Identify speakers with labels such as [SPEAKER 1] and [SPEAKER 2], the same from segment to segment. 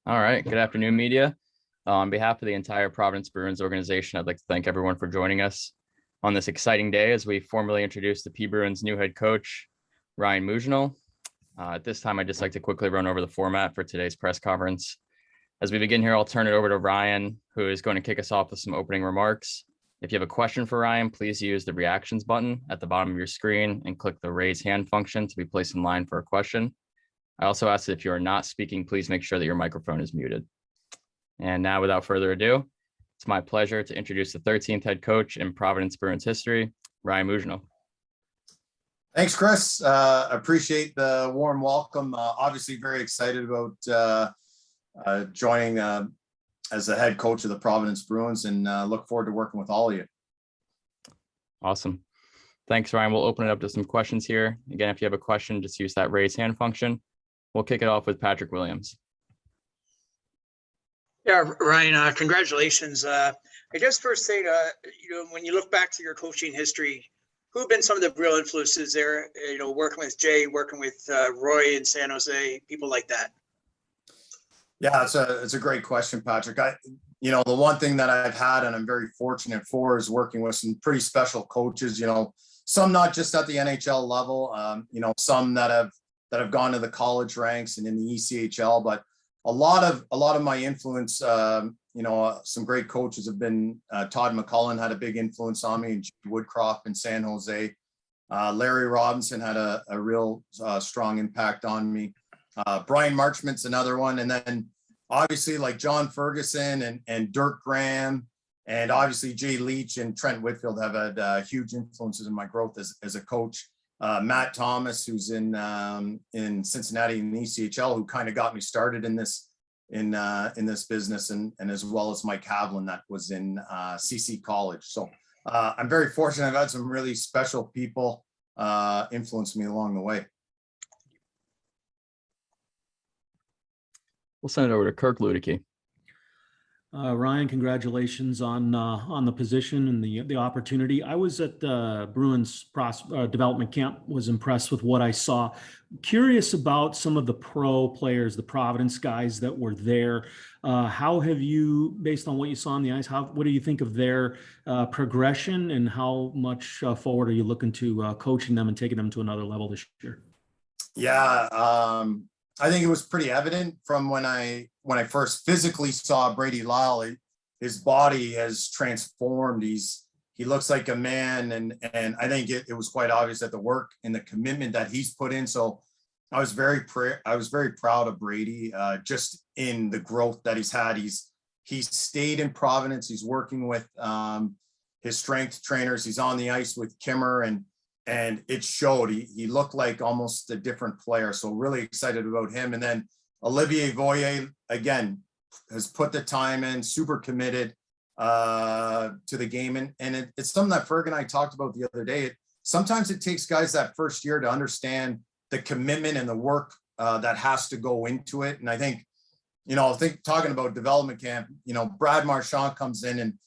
[SPEAKER 1] All right. Good afternoon, media. On behalf of the entire Providence Bruins organization, I'd like to thank everyone for joining us on this exciting day as we formally introduce the P-Bruins' new head coach, Ryan Mougenel. At this time, I'd just like to quickly run over the format for today's press conference. As we begin here, I'll turn it over to Ryan, who is going to kick us off with some opening remarks. If you have a question for Ryan, please use the reactions button at the bottom of your screen and click the raise hand function to be placed in line for a question. I also ask that if you are not speaking, please make sure that your microphone is muted. And now, without further ado, it's my pleasure to introduce the 13th head coach in Providence Bruins history, Ryan Mougenel.
[SPEAKER 2] Thanks, Chris. Appreciate the warm welcome. Obviously very excited about joining as the head coach of the Providence Bruins, and look forward to working with all of you.
[SPEAKER 1] Awesome. Thanks, Ryan. We'll open it up to some questions here. Again, if you have a question, just use that raise hand function. We'll kick it off with Patrick Williams.
[SPEAKER 3] Yeah, Ryan, congratulations. I guess first thing, when you look back to your coaching history, who have been some of the real influences there, working with Jay, working with Roy in San Jose, people like that?
[SPEAKER 2] Yeah, it's a great question, Patrick. The one thing that I've had and I'm very fortunate for is working with some pretty special coaches, some not just at the NHL level, some that have gone to the college ranks and in the ECHL, but a lot of my influence, some great coaches have been Todd McCullen had a big influence on me, and Woodcroft in San Jose. Larry Robinson had a real strong impact on me. Brian Marchment's another one. And then obviously like John Ferguson and Dirk Graham, and obviously Jay Leach and Trent Whitfield have had huge influences in my growth as a coach. Matt Thomas, who's in Cincinnati in the ECHL, who kind of got me started in this business, and as well as Mike Havlin, that was in CC College. So I'm very fortunate. I've had some really special people influence me along the way.
[SPEAKER 1] We'll send it over to Kirk Luedeke.
[SPEAKER 4] Ryan, congratulations on the position and the opportunity. I was at the Bruins development camp, was impressed with what I saw. Curious about some of the pro players, the Providence guys that were there. How have you, based on what you saw on the ice, what do you think of their progression, and how much forward are you looking to coaching them and taking them to another level this year?
[SPEAKER 2] Yeah, I think it was pretty evident from when I first physically saw Brady Lyle. His body has transformed. He looks like a man, and I think it was quite obvious that the work and the commitment that he's put in. So I was very proud of Brady, just in the growth that he's had. He's stayed in Providence. He's working with his strength trainers. He's on the ice with Kimmer, and it showed. He looked like almost a different player. So really excited about him. And then Olivier Voyer, again, has put the time in, super committed to the game. And it's something that Ferg and I talked about the other day. Sometimes it takes guys that first year to understand the commitment and the work that has to go into it. And I think, talking about development camp, Brad Marchand comes in,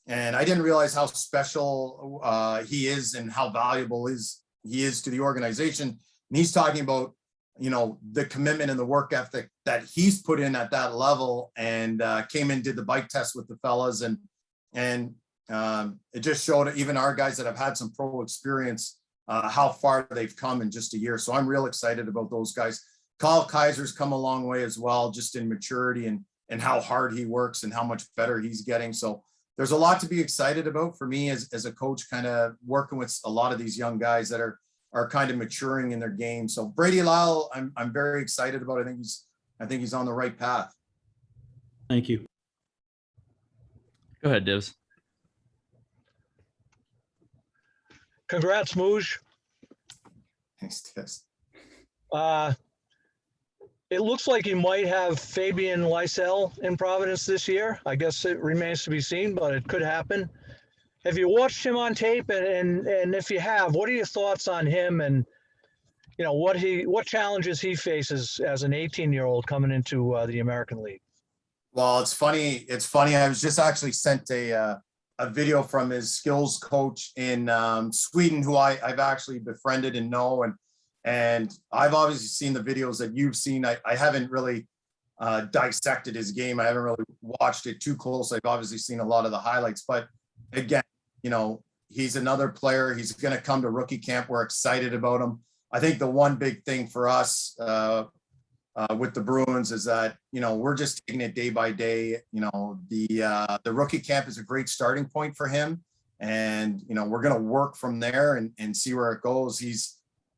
[SPEAKER 2] and I didn't realize how special he is and how valuable he is to the organization. And he's talking about, the commitment and the work ethic that he's put in at that level, and came in, did the bike test with the fellas. And it just showed even our guys that have had some pro experience, how far they've come in just a year. So I'm real excited about those guys. Kyle Kaiser's come a long way as well, just in maturity and how hard he works and how much better he's getting. So there's a lot to be excited about for me as a coach, kind of working with a lot of these young guys that are kind of maturing in their game. So Brady Lyle, I'm very excited about. I think he's on the right path.
[SPEAKER 4] Thank you.
[SPEAKER 1] Go ahead, Divs.
[SPEAKER 5] Congrats, Mouge.
[SPEAKER 2] Thanks, Divs.
[SPEAKER 5] It looks like you might have Fabian Lysell in Providence this year. I guess it remains to be seen, but it could happen. Have you watched him on tape? And if you have, what are your thoughts on him, and what challenges he faces as an 18-year-old coming into the American League?
[SPEAKER 2] Well, it's funny. I was just actually sent a video from his skills coach in Sweden, who I've actually befriended and know. And I've obviously seen the videos that you've seen. I haven't really dissected his game. I haven't really watched it too close. I've obviously seen a lot of the highlights, but again, he's another player. He's going to come to rookie camp. We're excited about him. I think the one big thing for us with the Bruins is that, we're just taking it day by day. The rookie camp is a great starting point for him. And, we're going to work from there and see where it goes.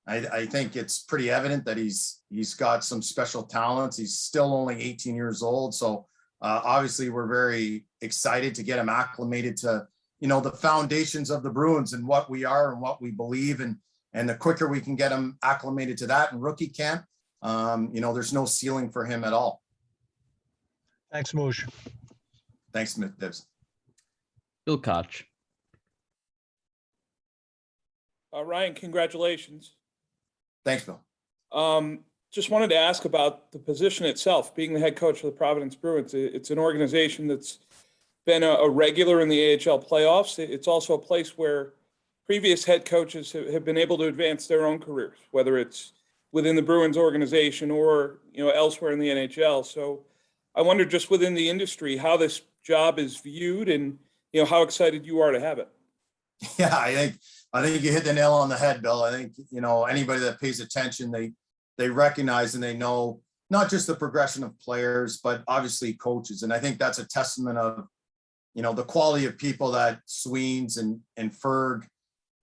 [SPEAKER 2] I think it's pretty evident that he's got some special talents. He's still only 18 years old. So obviously we're very excited to get him acclimated to, the foundations of the Bruins and what we are and what we believe. And the quicker we can get him acclimated to that in rookie camp, there's no ceiling for him at all.
[SPEAKER 5] Thanks, Moosh.
[SPEAKER 2] Thanks, Dibs.
[SPEAKER 1] Bill Koch.
[SPEAKER 6] Ryan, congratulations.
[SPEAKER 2] Thanks, Bill.
[SPEAKER 6] Just wanted to ask about the position itself, being the head coach of the Providence Bruins. It's an organization that's been a regular in the AHL playoffs. It's also a place where previous head coaches have been able to advance their own careers, whether it's within the Bruins organization or, elsewhere in the NHL. So I wonder, just within the industry, how this job is viewed and, how excited you are to have it.
[SPEAKER 2] Yeah, I think you hit the nail on the head, Bill. I think, anybody that pays attention, they recognize and they know not just the progression of players, but obviously coaches. And I think that's a testament of, the quality of people that Sweens and Ferg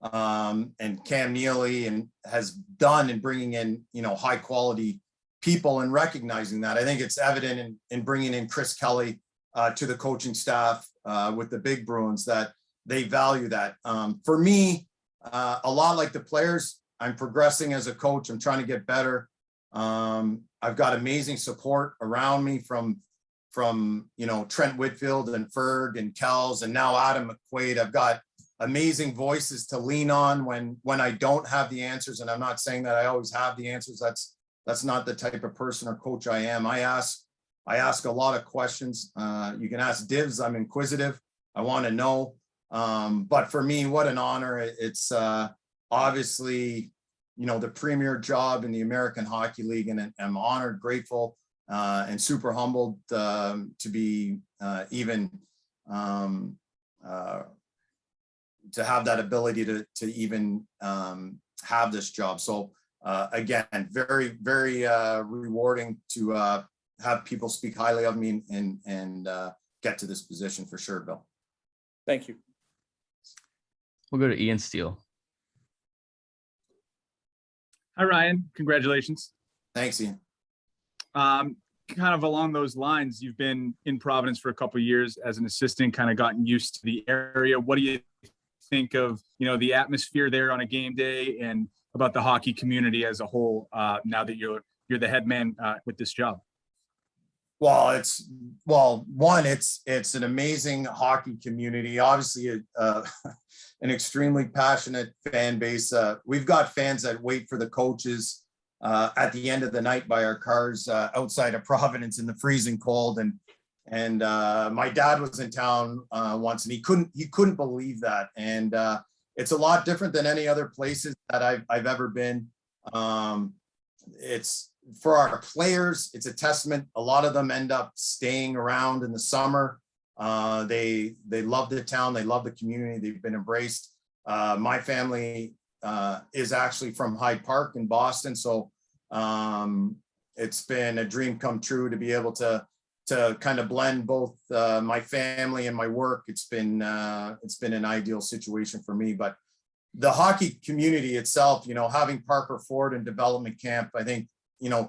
[SPEAKER 2] and Cam Neely and has done in bringing in, high quality people and recognizing that. I think it's evident in bringing in Chris Kelly to the coaching staff with the big Bruins that they value that. For me, a lot like the players, I'm progressing as a coach. I'm trying to get better. I've got amazing support around me from Trent Whitfield and Ferg and Kells and now Adam McQuaid. I've got amazing voices to lean on when I don't have the answers. And I'm not saying that I always have the answers. That's not the type of person or coach I am. I ask a lot of questions. You can ask Divs. I'm inquisitive. I want to know. But for me, what an honor. It's obviously, the premier job in the American Hockey League, and I'm honored, grateful, and super humbled to be even to have that ability to even have this job. So again, very, very rewarding to have people speak highly of me and get to this position for sure, Bill.
[SPEAKER 6] Thank you.
[SPEAKER 1] We'll go to Ian Steele.
[SPEAKER 7] Hi, Ryan. Congratulations.
[SPEAKER 2] Thanks, Ian.
[SPEAKER 7] Kind of along those lines, you've been in Providence for a couple of years as an assistant, kind of gotten used to the area. What do you think of, the atmosphere there on a game day and about the hockey community as a whole, now that you're the head man with this job?
[SPEAKER 2] Well, it's an amazing hockey community. Obviously, an extremely passionate fan base. We've got fans that wait for the coaches at the end of the night by our cars outside of Providence in the freezing cold. And my dad was in town once, and he couldn't believe that. And it's a lot different than any other places that I've ever been. It's for our players, it's a testament. A lot of them end up staying around in the summer. They love the town. They love the community. They've been embraced. My family is actually from Hyde Park in Boston. So it's been a dream come true to be able to kind of blend both my family and my work. It's been an ideal situation for me. But the hockey community itself, having Parker Ford in development camp, I think,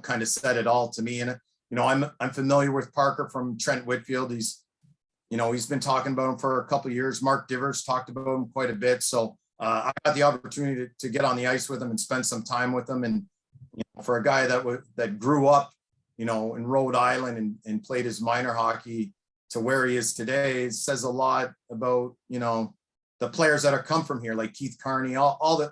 [SPEAKER 2] kind of said it all to me. And, I'm familiar with Parker from Trent Whitfield. He's been talking about him for a couple of years. Mark Divers talked about him quite a bit. So I got the opportunity to get on the ice with him and spend some time with him. And, for a guy that grew up, in Rhode Island and played his minor hockey to where he is today, it says a lot about, the players that have come from here, like Keith Carney, all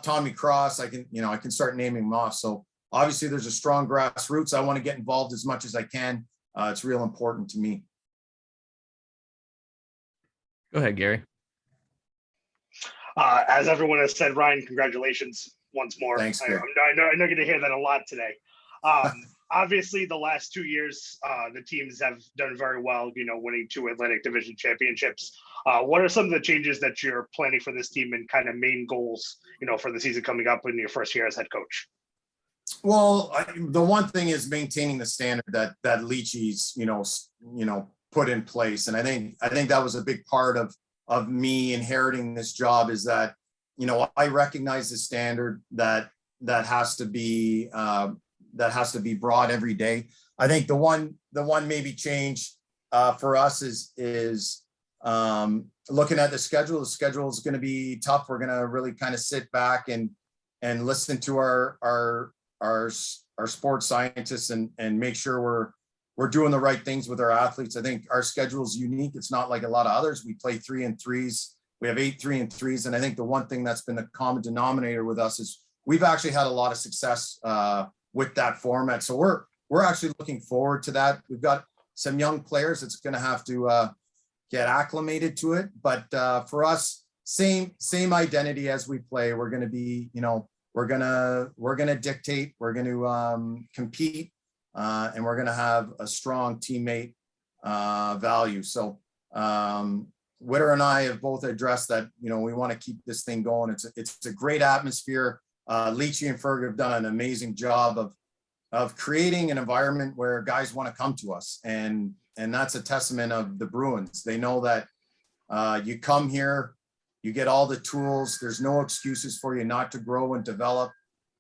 [SPEAKER 2] Tommy Cross. I can start naming them off. So obviously there's a strong grassroots. I want to get involved as much as I can. It's real important to me.
[SPEAKER 1] Go ahead, Gary.
[SPEAKER 8] As everyone has said, Ryan, congratulations once more.
[SPEAKER 2] Thanks,
[SPEAKER 8] I know you're going to hear that a lot today. obviously the last 2 years, the teams have done very well, winning 2 Atlantic Division championships. What are some of the changes that you're planning for this team and kind of main goals, for the season coming up in your first year as head coach?
[SPEAKER 2] Well, the one thing is maintaining the standard that Leachy's, put in place. And I think that was a big part of me inheriting this job, is that, I recognize the standard that has to be brought every day. I think the one maybe change for us is looking at the schedule. The schedule is going to be tough. We're going to really kind of sit back and listen to our sports scientists and make sure we're doing the right things with our athletes. I think our schedule is unique. It's not like a lot of others. We play 3-3s. We have 8 3-3s. And I think the one thing that's been the common denominator with us is we've actually had a lot of success with that format. So we're actually looking forward to that. We've got some young players that's going to have to get acclimated to it. But for us, same identity as we play. We're going to be, we're going to dictate, we're going to compete, and we're going to have a strong teammate value. So Witter and I have both addressed that, we want to keep this thing going. It's a great atmosphere. Leachy and Ferg have done an amazing job of creating an environment where guys want to come to us. And that's a testament of the Bruins. They know that you come here, you get all the tools. There's no excuses for you not to grow and develop.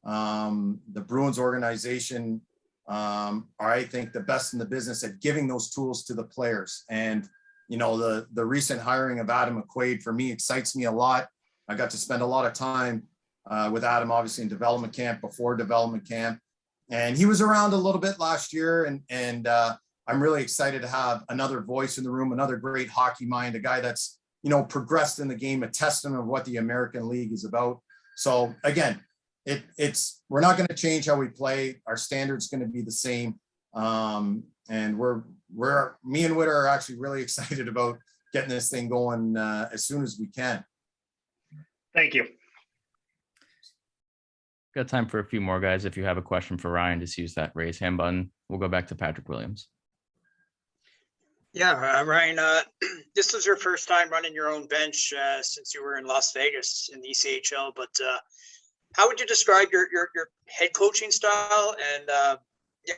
[SPEAKER 2] The Bruins organization are, I think, the best in the business at giving those tools to the players. And, the recent hiring of Adam McQuaid, for me, excites me a lot. I got to spend a lot of time with Adam, obviously in development camp, before development camp. And he was around a little bit last year. And I'm really excited to have another voice in the room, another great hockey mind, a guy that's, progressed in the game, a testament of what the American League is about. So again, we're not going to change how we play. Our standard's going to be the same. And me and Witter are actually really excited about getting this thing going as soon as we can.
[SPEAKER 8] Thank you.
[SPEAKER 1] Got time for a few more, guys. If you have a question for Ryan, just use that raise hand button. We'll go back to Patrick Williams.
[SPEAKER 3] Yeah, Ryan, this was your first time running your own bench since you were in Las Vegas in the ECHL. But how would you describe your head coaching style, and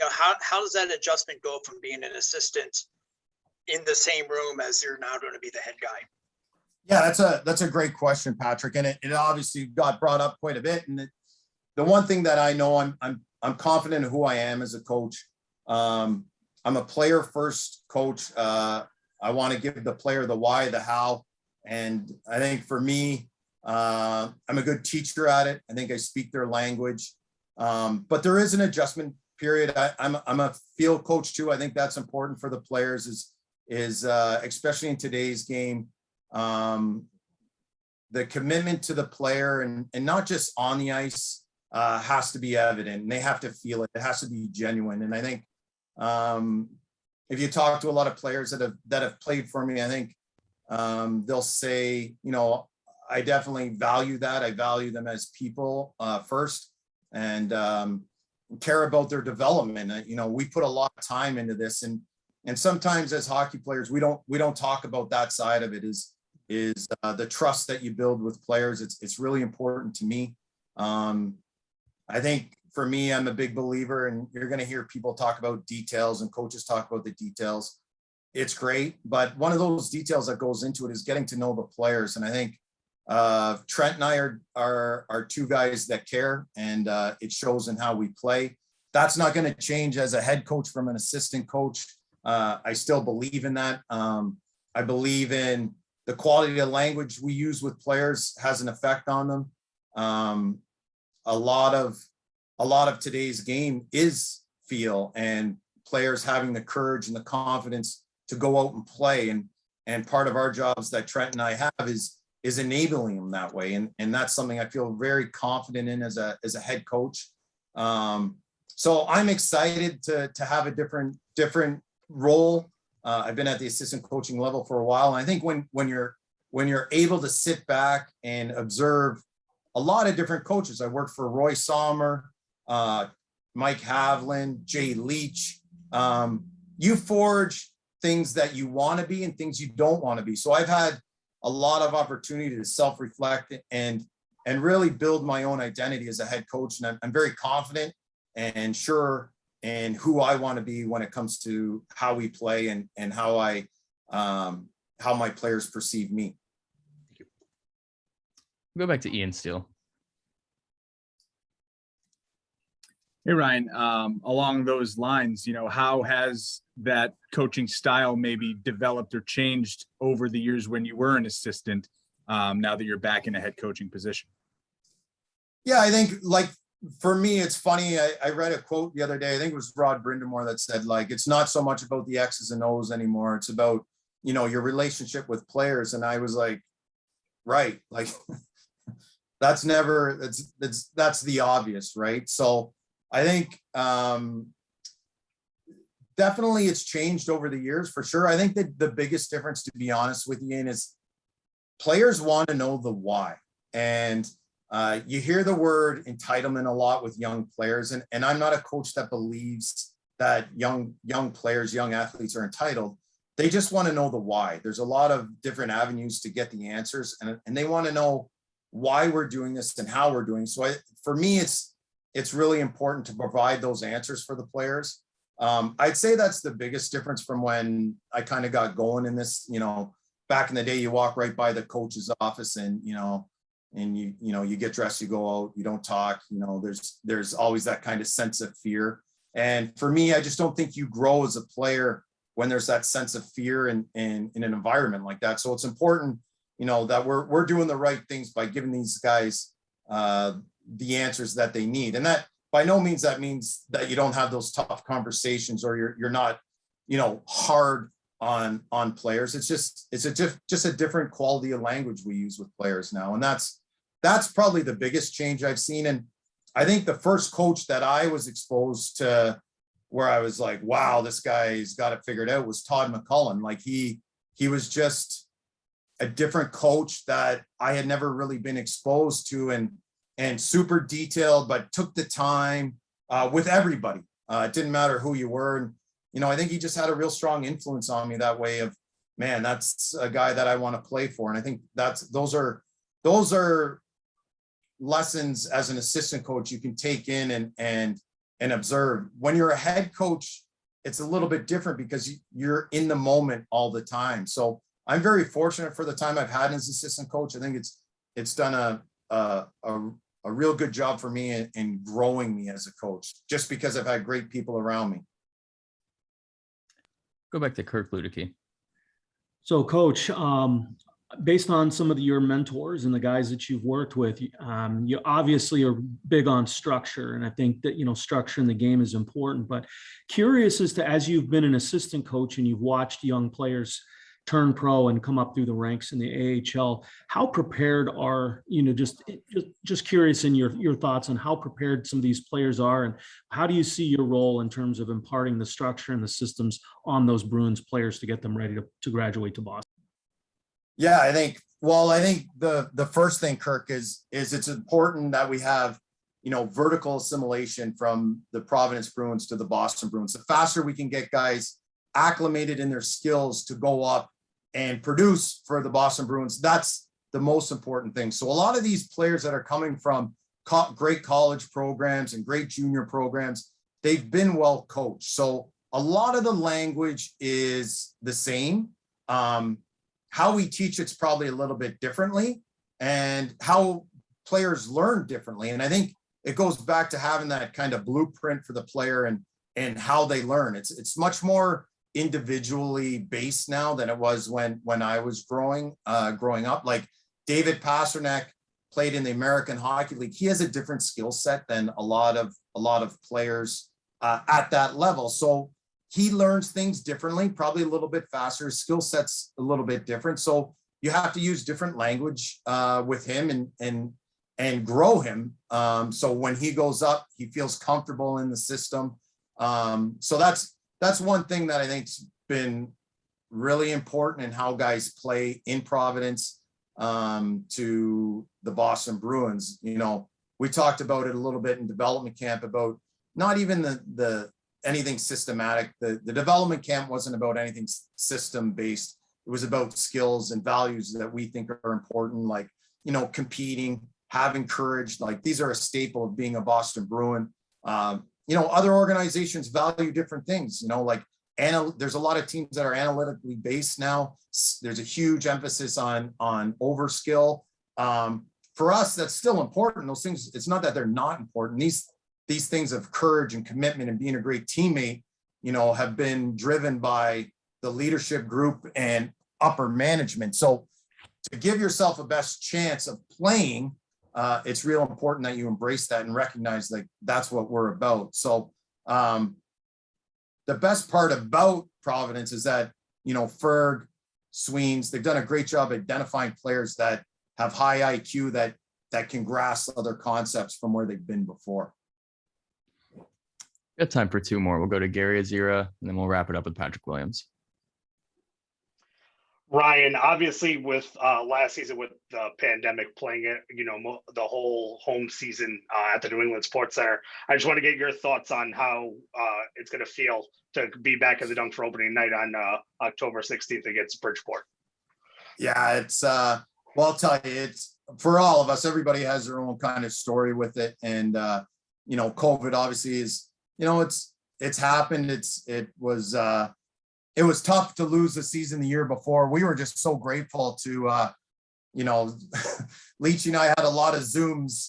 [SPEAKER 3] how does that adjustment go from being an assistant in the same room as you're now going to be the head guy?
[SPEAKER 2] Yeah, that's a great question, Patrick, and it obviously got brought up quite a bit. And the one thing that I know, I'm confident in who I am as a coach. I'm a player first coach. I want to give the player the why, the how. And I think for me, I'm a good teacher at it. I think I speak their language. But there is an adjustment period. I'm a field coach too. I think that's important for the players is especially in today's game. The commitment to the player and not just on the ice has to be evident, and they have to feel it. It has to be genuine. And I think if you talk to a lot of players that have played for me, I think they'll say, I definitely value that. I value them as people first, and care about their development. We put a lot of time into this, and sometimes as hockey players, we don't talk about that side of it. Is the trust that you build with players. It's really important to me. I think for me, I'm a big believer, and you're going to hear people talk about details and coaches talk about the details. It's great, but one of those details that goes into it is getting to know the players. And I think Trent and I are two guys that care, and it shows in how we play. That's not going to change as a head coach from an assistant coach. I still believe in that. I believe in the quality of language we use with players has an effect on them. A lot of today's game is feel, and players having the courage and the confidence to go out and play. And part of our jobs that Trent and I have is enabling them that way. And that's something I feel very confident in as a head coach. So I'm excited to have a different role. I've been at the assistant coaching level for a while. And I think when you're able to sit back and observe a lot of different coaches. I worked for Roy Sommer, Mike Havlin, Jay Leach. You forge things that you want to be and things you don't want to be. So I've had a lot of opportunity to self-reflect and really build my own identity as a head coach. And I'm very confident and sure in who I want to be when it comes to how we play and how my players perceive me.
[SPEAKER 1] Go back to Ian Steele.
[SPEAKER 7] Hey, Ryan, along those lines, how has that coaching style maybe developed or changed over the years when you were an assistant, now that you're back in a head coaching position?
[SPEAKER 2] Yeah, I think like for me, it's funny. I read a quote the other day. I think it was Rod Brindamore that said, like, it's not so much about the X's and O's anymore. It's about, your relationship with players. And I was like, right, like that's the obvious, right? So I think definitely it's changed over the years for sure. I think that the biggest difference, to be honest with you, Ian, is players want to know the why. And you hear the word entitlement a lot with young players. And I'm not a coach that believes that young players, young athletes are entitled. They just want to know the why. There's a lot of different avenues to get the answers. And they want to know why we're doing this and how we're doing. So for me, it's really important to provide those answers for the players. I'd say that's the biggest difference from when I kind of got going in this. Back in the day, you walk right by the coach's office and you get dressed, you go out, you don't talk. There's always that kind of sense of fear. And for me, I just don't think you grow as a player when there's that sense of fear in an environment like that. So it's important, that we're doing the right things by giving these guys the answers that they need. And that by no means that means that you don't have those tough conversations or you're not, hard on players. It's just a different quality of language we use with players now. And that's probably the biggest change I've seen. And I think the first coach that I was exposed to where I was like, wow, this guy's got it figured out was Todd McCullen. Like he was just a different coach that I had never really been exposed to and super detailed, but took the time with everybody. It didn't matter who you were. And, I think he just had a real strong influence on me that way of, man, that's a guy that I want to play for. And I think those are lessons as an assistant coach you can take in and observe. When you're a head coach, it's a little bit different because you're in the moment all the time. So I'm very fortunate for the time I've had as assistant coach. I think it's done a real good job for me in growing me as a coach, just because I've had great people around me.
[SPEAKER 1] Go back to Kirk Luedeke.
[SPEAKER 4] So, Coach, based on some of your mentors and the guys that you've worked with, you obviously are big on structure. And I think that, structure in the game is important. But curious as you've been an assistant coach and you've watched young players turn pro and come up through the ranks in the AHL, how prepared are, just curious in your thoughts on how prepared some of these players are, and how do you see your role in terms of imparting the structure and the systems on those Bruins players to get them ready to graduate to Boston?
[SPEAKER 2] Yeah, I think the first thing, Kirk, is it's important that we have, vertical assimilation from the Providence Bruins to the Boston Bruins. The faster we can get guys acclimated in their skills to go up and produce for the Boston Bruins, that's the most important thing. So a lot of these players that are coming from great college programs and great junior programs, they've been well coached. So a lot of the language is the same. How we teach it's probably a little bit differently, and how players learn differently. And I think it goes back to having that kind of blueprint for the player and how they learn. It's much more individually based now than it was when I was growing up. Like David Pasternak played in the American Hockey League. He has a different skill set than a lot of players at that level. So he learns things differently, probably a little bit faster. His skill set's a little bit different. So you have to use different language with him and grow him. So when he goes up, he feels comfortable in the system. So that's one thing that I think's been really important in how guys play in Providence to the Boston Bruins. We talked about it a little bit in development camp about not even the anything systematic. The development camp wasn't about anything system based. It was about skills and values that we think are important, like, you know, competing, having courage. Like, these are a staple of being a Boston Bruin. You know, other organizations value different things, you know, like, there's a lot of teams that are analytically based now. There's a huge emphasis on overskill. For us, that's still important. Those things, it's not that they're not important. These things of courage and commitment and being a great teammate, you know, have been driven by the leadership group and upper management. So to give yourself a best chance of playing, it's real important that you embrace that and recognize that that's what we're about. So the best part about Providence is that, you know, Ferg, Sweens, they've done a great job identifying players that have high IQ that can grasp other concepts from where they've been before.
[SPEAKER 1] We got time for two more. We'll go to Gary Azira, and then we'll wrap it up with Patrick Williams.
[SPEAKER 8] Ryan, obviously with last season with the pandemic playing it, you know, the whole home season at the New England Sports Center, I just want to get your thoughts on how it's going to feel to be back at the Dunk for opening night on October 16th against Bridgeport.
[SPEAKER 2] Yeah, it's well, I'll tell you, it's for all of us, everybody has their own kind of story with it. And you know, COVID obviously is, you know, it's happened. It was tough to lose the season the year before. We were just so grateful to, you know, Leachy and I had a lot of Zooms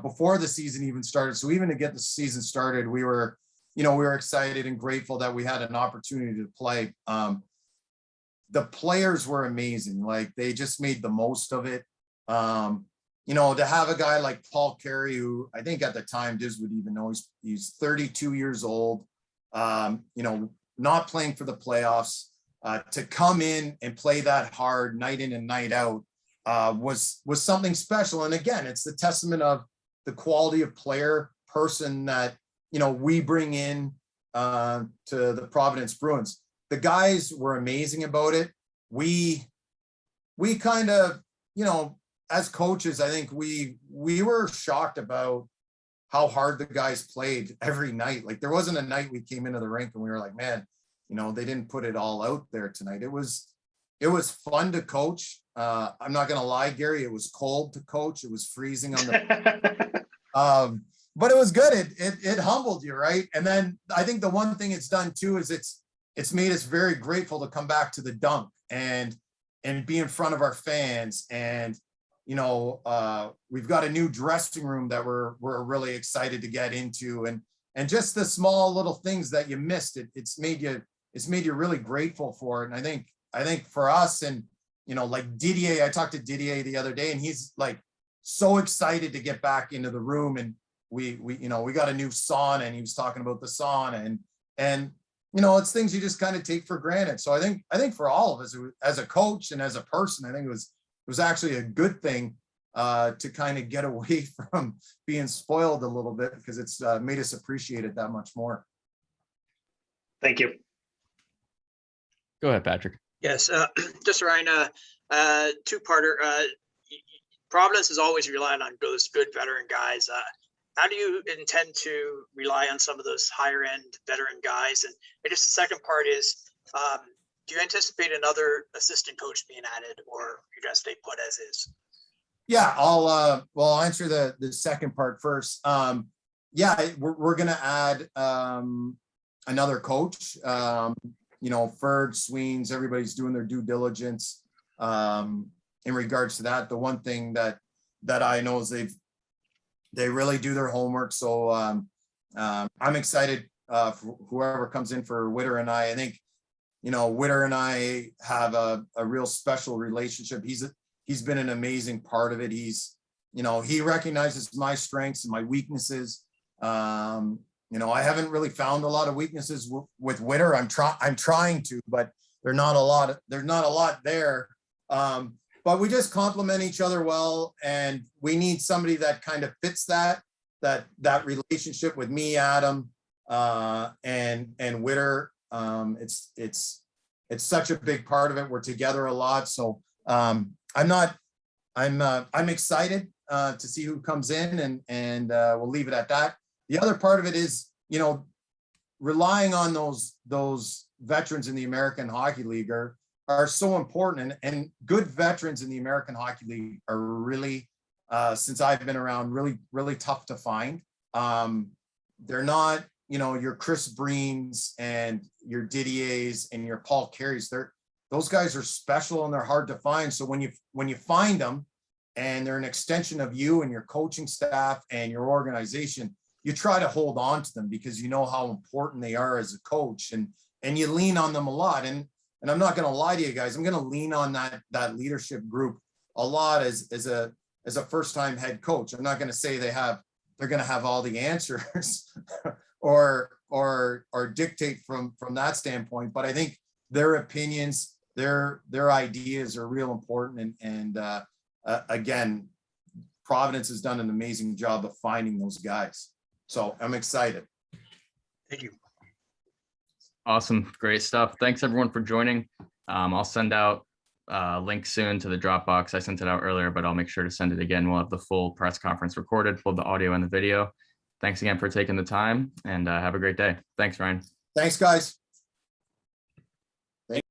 [SPEAKER 2] before the season even started. So even to get the season started, we were excited and grateful that we had an opportunity to play. The players were amazing. Like, they just made the most of it. You know, to have a guy like Paul Carey, who I think at the time Diz would even know, he's 32 years old, you know, not playing for the playoffs, to come in and play that hard night in and night out was something special. And again, it's the testament of the quality of person that, you know, we bring in to the Providence Bruins. The guys were amazing about it. We kind of, you know, as coaches, I think we were shocked about how hard the guys played every night. Like, there wasn't a night we came into the rink and we were like, man, you know, they didn't put it all out there tonight. It was fun to coach. I'm not gonna lie, Gary, it was cold to coach. It was freezing on the but it was good. It humbled you, right? And then I think the one thing it's done too is it's made us very grateful to come back to the Dunk and be in front of our fans. And you know, we've got a new dressing room that we're really excited to get into, and just the small little things that you missed, it's made you really grateful for it. And I think for us, and you know, like Didier, I talked to Didier the other day, and he's like so excited to get back into the room. And we you know, we got a new sauna, and he was talking about the sauna, and you know, it's things you just kind of take for granted. So I think for all of us as a coach and as a person, I think it was actually a good thing to kind of get away from being spoiled a little bit, because it's made us appreciate it that much more.
[SPEAKER 8] Thank you.
[SPEAKER 1] Go ahead, Patrick.
[SPEAKER 3] Yes, just Ryan, two-parter. Providence has always relied on those good veteran guys. How do you intend to rely on some of those higher end veteran guys? And just the second part is, do you anticipate another assistant coach being added, or you're going to stay put as is?
[SPEAKER 2] Yeah, I'll answer the second part first. Yeah, we're going to add another coach. You know, Ferg, Sweens, everybody's doing their due diligence in regards to that. The one thing that I know is they really do their homework. So I'm excited for whoever comes in for Witter and I. I think, you know, Witter and I have a real special relationship. He's been an amazing part of it. He's, you know, he recognizes my strengths and my weaknesses. You know, I haven't really found a lot of weaknesses with Witter. I'm trying to, but there's not a lot there. But we just complement each other well, and we need somebody that kind of fits that relationship with me, Adam, and Witter. It's such a big part of it. We're together a lot, so I'm excited to see who comes in, and we'll leave it at that. The other part of it is, you know, relying on those veterans in the American Hockey League are so important, and good veterans in the American Hockey League are really, since I've been around, really tough to find. They're not, you know, your Chris Breens and your Didiers and your Paul Carey's. Those guys are special and they're hard to find. So when you find them and they're an extension of you and your coaching staff and your organization, you try to hold on to them because you know how important they are as a coach, and you lean on them a lot. And I'm not going to lie to you guys, I'm going to lean on that leadership group a lot as a first-time head coach. I'm not going to say they're going to have all the answers or dictate from that standpoint, but I think their opinions, their ideas are real important. And again, Providence has done an amazing job of finding those guys. So I'm excited.
[SPEAKER 3] Thank you.
[SPEAKER 1] Awesome. Great stuff. Thanks everyone for joining. I'll send out a link soon to the Dropbox. I sent it out earlier, but I'll make sure to send it again. We'll have the full press conference recorded, both the audio and the video. Thanks again for taking the time, and have a great day. Thanks, Ryan.
[SPEAKER 2] Thanks, guys.